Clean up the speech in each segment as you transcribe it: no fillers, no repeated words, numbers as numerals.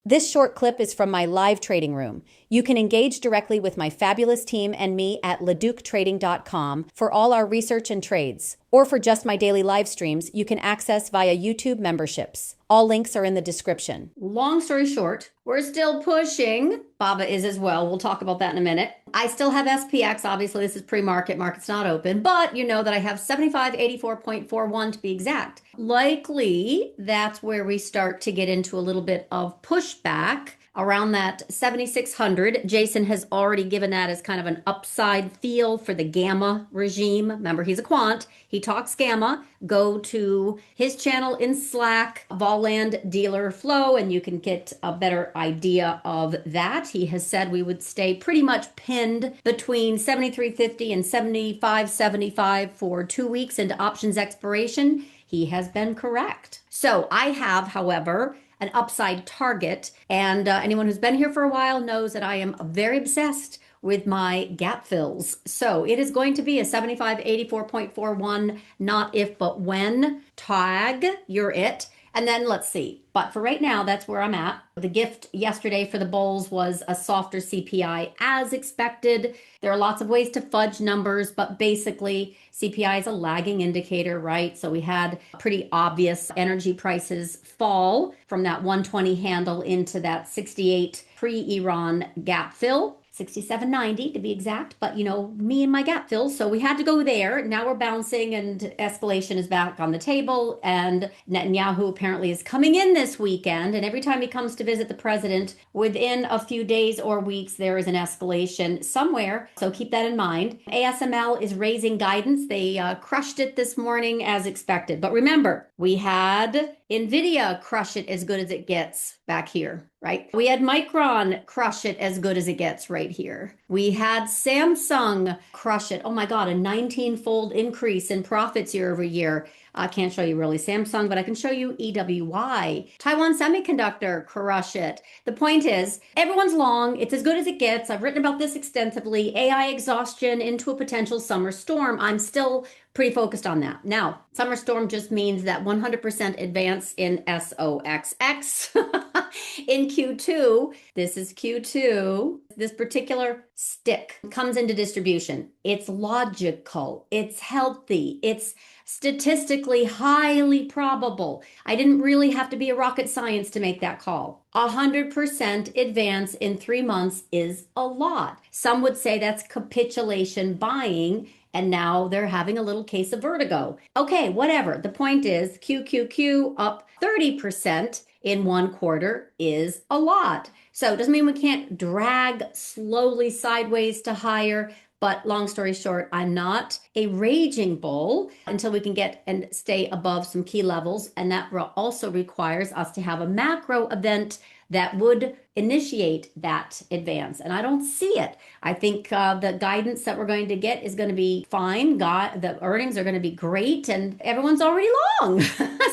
This short clip is from my live trading room. You can engage directly with my fabulous team and me at LaDucTrading.com for all our research and trades. Or for just my daily live streams, you can access via YouTube memberships. All links are in the description. Long story short, we're still pushing. BABA is as well. We'll talk about that in a minute. I still have SPX. Obviously, this is pre-market. Market's not open. But you know that I have 7584.41 to be exact. Likely, that's where we start to get into a little bit of pushback. Around that 7,600, Jason has already given that as kind of an upside feel for the gamma regime. Remember, he's a quant. He talks gamma. Go to his channel in Slack, Volland Dealer Flow, and you can get a better idea of that. He has said we would stay pretty much pinned between 73.50 and 75.75 for 2 weeks into options expiration. He has been correct. So I have, however, an upside target. And anyone who's been here for a while knows that I am very obsessed with my gap fills. So it is going to be a 7584.41, not if, but when. Tag, you're it. And then let's see. But for right now, that's where I'm at. The gift yesterday for the bulls was a softer CPI as expected. There are lots of ways to fudge numbers, but basically CPI is a lagging indicator, right? So we had pretty obvious energy prices fall from that 120 handle into that 68 pre-Iran gap fill. 67.90 to be exact, but you know, me and my gap fills. So we had to go there. Now we're bouncing and escalation is back on the table. And Netanyahu apparently is coming in this weekend. And every time he comes to visit the president, within a few days or weeks, there is an escalation somewhere. So keep that in mind. ASML is raising guidance. They crushed it this morning as expected. But remember, we had NVIDIA crush it as good as it gets back here, right? We had Micron crush it as good as it gets right here. We had Samsung crush it. Oh my God, a 19-fold increase in profits year over year. I can't show you really Samsung, but I can show you EWY. Taiwan Semiconductor, crush it. The point is, everyone's long. It's as good as it gets. I've written about this extensively. AI exhaustion into a potential summer storm. I'm still pretty focused on that. Now, summer storm just means that 100% advance in SOXX in Q2. This is Q2. This particular stick comes into distribution. It's logical. It's healthy. It's statistically highly probable. I didn't really have to be a rocket science to make that call. 100% advance in 3 months is a lot. Some would say that's capitulation buying, and now they're having a little case of vertigo. Okay, whatever. The point is QQQ up 30% in 1 quarter is a lot. So it doesn't mean we can't drag slowly sideways to higher. But long story short, I'm not a raging bull until we can get and stay above some key levels. And that also requires us to have a macro event that would initiate that advance. And I don't see it. I think the guidance that we're going to get is going to be fine. The earnings are going to be great and everyone's already long.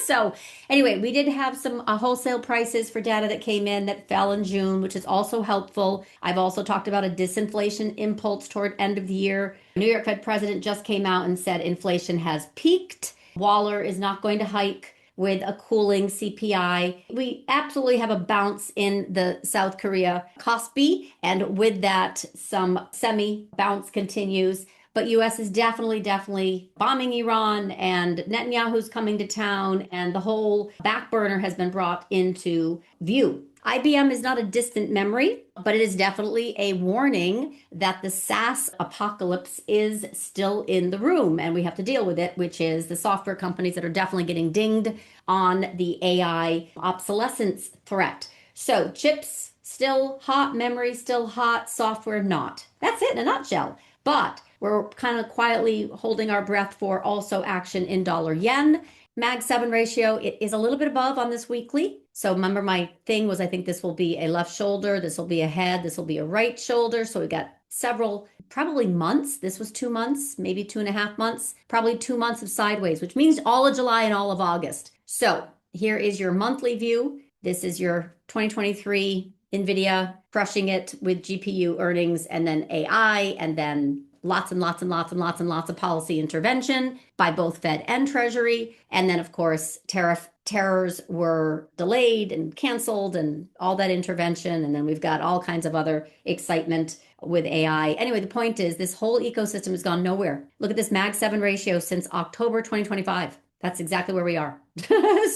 So anyway, we did have some wholesale prices for data that came in that fell in June, which is also helpful. I've also talked about a disinflation impulse toward end of the year. New York Fed president just came out and said inflation has peaked. Waller is not going to hike with a cooling CPI. We absolutely have a bounce in the South Korea Kospi, and with that, some semi-bounce continues. But U.S. is definitely bombing Iran, and Netanyahu's coming to town, and the whole back burner has been brought into view. IBM is not a distant memory, but it is definitely a warning that the SaaS apocalypse is still in the room, and we have to deal with it, which is the software companies that are definitely getting dinged on the AI obsolescence threat. So chips still hot, memory still hot, software not. That's it in a nutshell. But we're kind of quietly holding our breath for also action in dollar yen. MAGS 7 ratio, it is a little bit above on this weekly. So remember my thing was I think this will be a left shoulder, this will be a head, this will be a right shoulder. So we got several, probably months. This was 2 months, maybe 2.5 months, probably 2 months of sideways, which means all of July and all of August. So here is your monthly view. This is your 2023 NVIDIA crushing it with GPU earnings and then AI and then lots and lots of policy intervention by both Fed and Treasury. And then, of course, tariff terrors were delayed and canceled and all that intervention. And then we've got all kinds of other excitement with AI. Anyway, the point is this whole ecosystem has gone nowhere. Look at this MAG 7 ratio since October 2025. That's exactly where we are.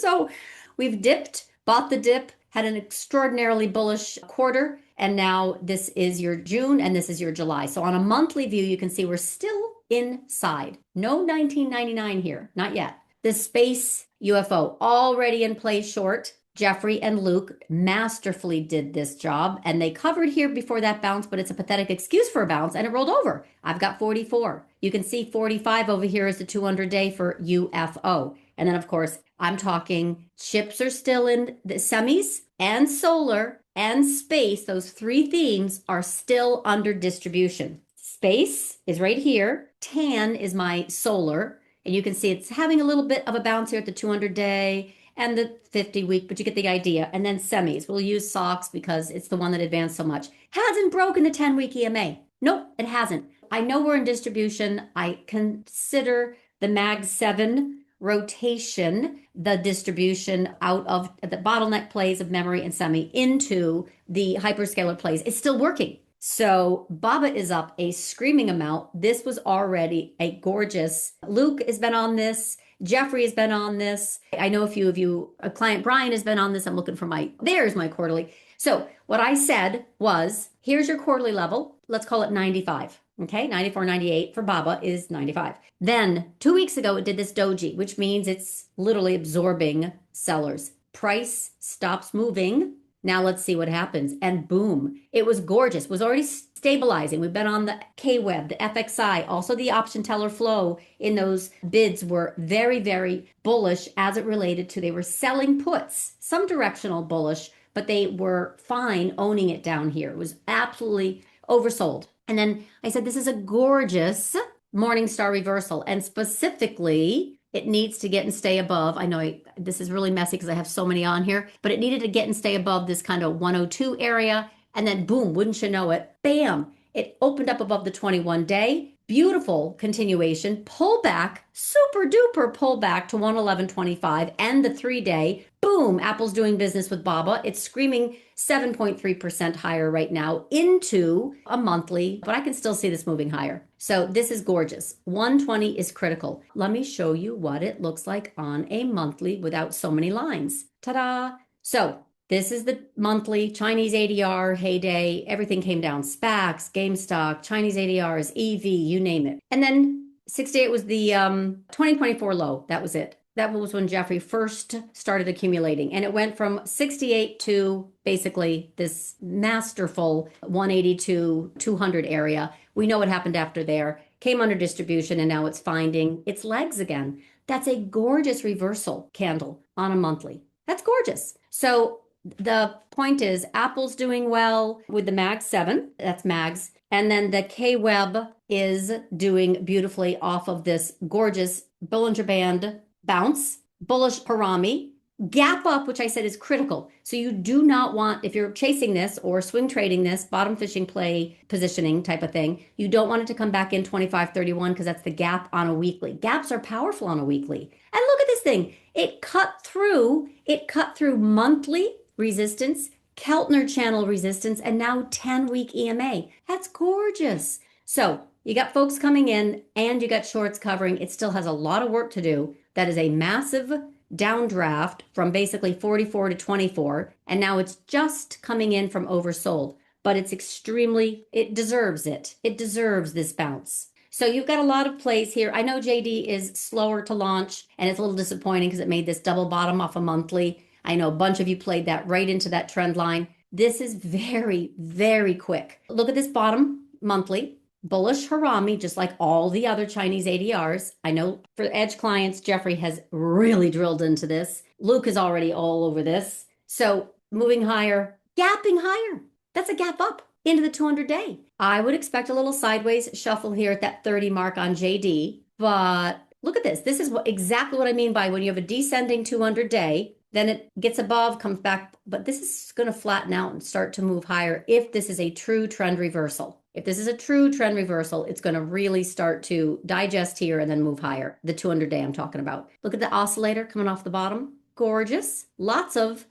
So we've dipped, bought the dip, had an extraordinarily bullish quarter, and now this is your June and this is your July. So on a monthly view, you can see we're still inside. No 1999 here, not yet. The space UFO already in play short. Jeffrey and Luke masterfully did this job, and they covered here before that bounce, but it's a pathetic excuse for a bounce, and it rolled over. I've got 44. You can see 45 over here is the 200-day for UFO. And then, of course, I'm talking chips are still in the semis and solar and space. Those three themes are still under distribution. Space is right here. Tan is my solar. And you can see it's having a little bit of a bounce here at the 200-day and the 50-week, but you get the idea. And then semis. We'll use SOX because it's the one that advanced so much. Hasn't broken the 10-week EMA. Nope, it hasn't. I know we're in distribution. I consider the MAGS 7 rotation, the distribution out of the bottleneck plays of memory and semi into the hyperscaler plays. It's still working. So BABA is up a screaming amount. This was already a gorgeous. Luke has been on this. Jeffrey has been on this. I know a few of you, a client Brian has been on this. I'm looking for there's my quarterly. So what I said was, here's your quarterly level. Let's call it 95. Okay, 94, 98 for BABA is 95. Then 2 weeks ago, it did this doji, which means it's literally absorbing sellers. Price stops moving. Now let's see what happens. And boom, it was gorgeous. It was already stabilizing. We've been on the KWEB, the FXI, also the option teller flow in those bids were very, very bullish as it related to, they were selling puts, some directional bullish, but they were fine owning it down here. It was absolutely oversold. And then I said, this is a gorgeous Morningstar reversal. And specifically, it needs to get and stay above. I know this is really messy because I have so many on here, but it needed to get and stay above this kind of 102 area. And then boom, wouldn't you know it, bam, it opened up above the 21-day. Beautiful continuation, pullback, super duper pullback to 111.25 and the 3-day. Boom, Apple's doing business with BABA. It's screaming 7.3% higher right now into a monthly, but I can still see this moving higher. So this is gorgeous. 120 is critical. Let me show you what it looks like on a monthly without so many lines. Ta-da! So this is the monthly Chinese ADR heyday. Everything came down. SPACs, GameStop, Chinese ADRs, EV, you name it. And then 68 was the 2024 low. That was it. That was when Jeffrey first started accumulating. And it went from 68 to basically this masterful 182, 200 area. We know what happened after there. Came under distribution and now it's finding its legs again. That's a gorgeous reversal candle on a monthly. That's gorgeous. So the point is, Apple's doing well with the MAGS 7, that's MAGS, and then the KWEB is doing beautifully off of this gorgeous Bollinger Band bounce, bullish Harami, gap up, which I said is critical. So you do not want, if you're chasing this or swing trading this, bottom fishing play positioning type of thing, you don't want it to come back in 25.31 because that's the gap on a weekly. Gaps are powerful on a weekly. And look at this thing. It cut through monthly resistance, Keltner channel resistance, and now 10-week EMA. That's gorgeous. So you got folks coming in and you got shorts covering. It still has a lot of work to do. That is a massive downdraft from basically 44 to 24. And now it's just coming in from oversold. But it's it deserves it. It deserves this bounce. So you've got a lot of plays here. I know JD is slower to launch and it's a little disappointing because it made this double bottom off a monthly. I know a bunch of you played that right into that trend line. This is very, very quick. Look at this bottom monthly. Bullish Harami, just like all the other Chinese ADRs. I know for Edge clients, Jeffrey has really drilled into this. Luke is already all over this. So moving higher, gapping higher. That's a gap up into the 200-day. I would expect a little sideways shuffle here at that 30 mark on JD. But look at this. This is exactly what I mean by when you have a descending 200-day, then it gets above, comes back. But this is going to flatten out and start to move higher if this is a true trend reversal. If this is a true trend reversal, it's going to really start to digest here and then move higher. The 200-day I'm talking about. Look at the oscillator coming off the bottom. gorgeous. Lots of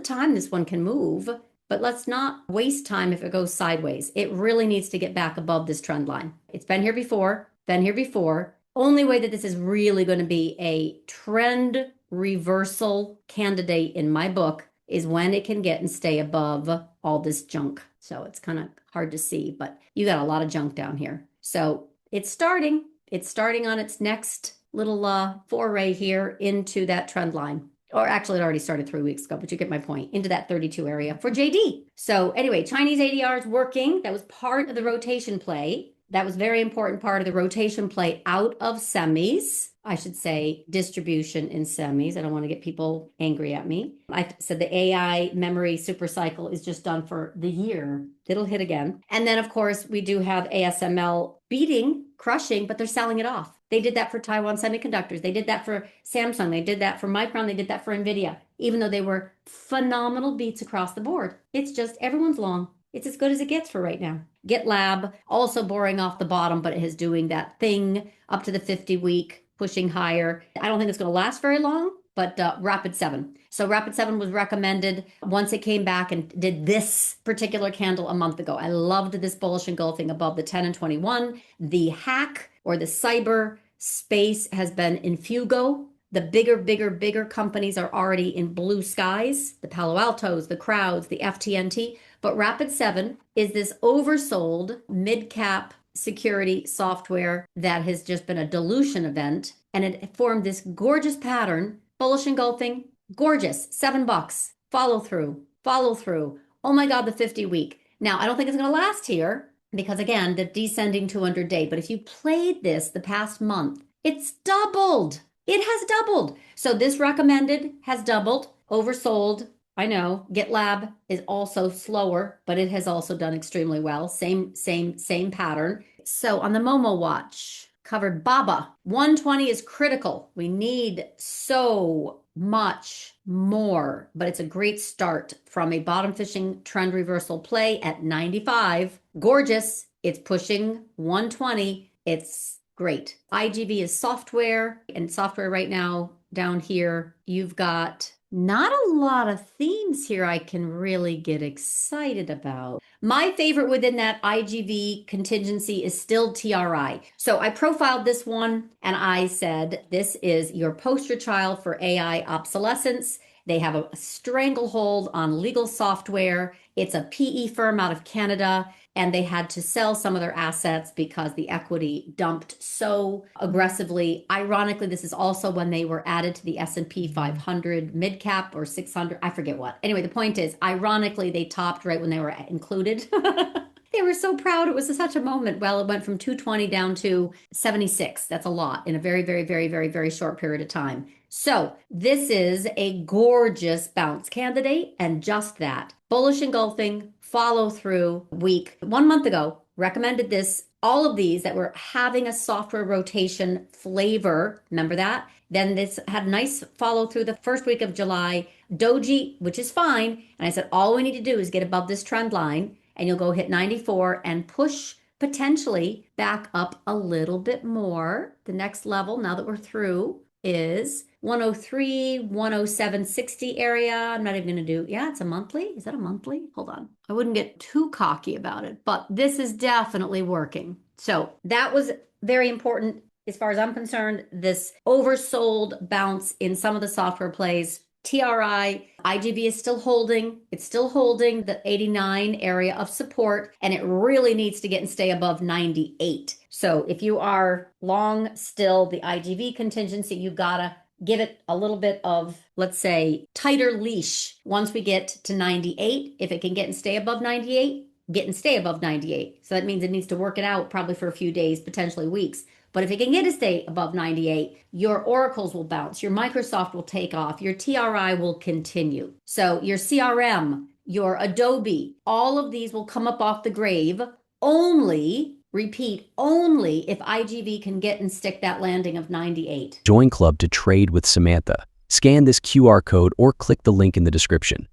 time this one can move, but let's not waste time if it goes sideways. It really needs to get back above this trend line. It's been here before, Only way that this is really going to be a trend reversal candidate in my book is when it can get and stay above all this junk. So it's kind of hard to see, but you got a lot of junk down here. So it's starting on its next little foray here into that trend line. Or actually, it already started 3 weeks ago, but you get my point, into that 32 area for JD. So anyway, Chinese ADR is working. That was part of the rotation play. That was very important part of the rotation play out of semis. I should say distribution in semis. I don't want to get people angry at me. I said the AI memory super cycle is just done for the year. It'll hit again. And then, of course, we do have ASML crushing, but they're selling it off. They did that for Taiwan Semiconductors. They did that for Samsung. They did that for Micron. They did that for NVIDIA, even though they were phenomenal beats across the board. It's just everyone's long. It's as good as it gets for right now. GitLab also boring off the bottom, but it is doing that thing up to the 50-week, pushing higher. I don't think it's going to last very long, but Rapid 7. So Rapid 7 was recommended once it came back and did this particular candle a month ago. I loved this bullish engulfing above the 10 and 21. The hack or the cyber space has been in Fugo. The bigger companies are already in blue skies, the Palo Altos, the Crowds, the FTNT. But Rapid 7 is this oversold mid-cap security software that has just been a dilution event. And it formed this gorgeous pattern, bullish engulfing, gorgeous, $7. Follow through. Oh my God, the 50-week. Now, I don't think it's going to last here because, again, the descending 200-day. But if you played this the past month, it's doubled. It has doubled. So this recommended has doubled, oversold. I know GitLab is also slower, but it has also done extremely well. Same pattern. So on the Momo watch, covered BABA. 120 is critical. We need so much more, but it's a great start from a bottom fishing trend reversal play at 95. Gorgeous. It's pushing 120. It's great. IGV is software, and software right now down here, you've got not a lot of themes here I can really get excited about. My favorite within that IGV contingency is still TRI. So I profiled this one and I said, this is your poster child for AI obsolescence. They have a stranglehold on legal software. It's a PE firm out of Canada, and they had to sell some of their assets because the equity dumped so aggressively. Ironically, this is also when they were added to the S&P 500 mid-cap or 600, I forget what. Anyway, the point is, ironically, they topped right when they were included. They were so proud. It was such a moment. Well, it went from 220 down to 76. That's a lot in a very short period of time. So this is a gorgeous bounce candidate, and just that. Bullish engulfing, follow through week. 1 month ago, recommended this, all of these that were having a software rotation flavor. Remember that? Then this had nice follow through the first week of July. Doji, which is fine. And I said, all we need to do is get above this trend line, and you'll go hit 94 and push potentially back up a little bit more. The next level, now that we're through, is 103, 107.60 area. I'm not even going to do, yeah, it's a monthly. Is that a monthly? Hold on. I wouldn't get too cocky about it, but this is definitely working. So that was very important as far as I'm concerned. This oversold bounce in some of the software plays. TRI, IGV is still holding. It's still holding the 89 area of support, and it really needs to get and stay above 98. So if you are long still the IGV contingency, you gotta give it a little bit of, let's say, tighter leash. Once we get to 98, if it can get and stay above 98, get and stay above 98. So that means it needs to work it out probably for a few days, potentially weeks. But if it can get to stay above 98, your oracles will bounce, your Microsoft will take off, your TRI will continue. So your CRM, your Adobe, all of these will come up off the grave only, repeat, only if IGV can get and stick that landing of 98. Join Club to trade with Samantha. Scan this QR code or click the link in the description.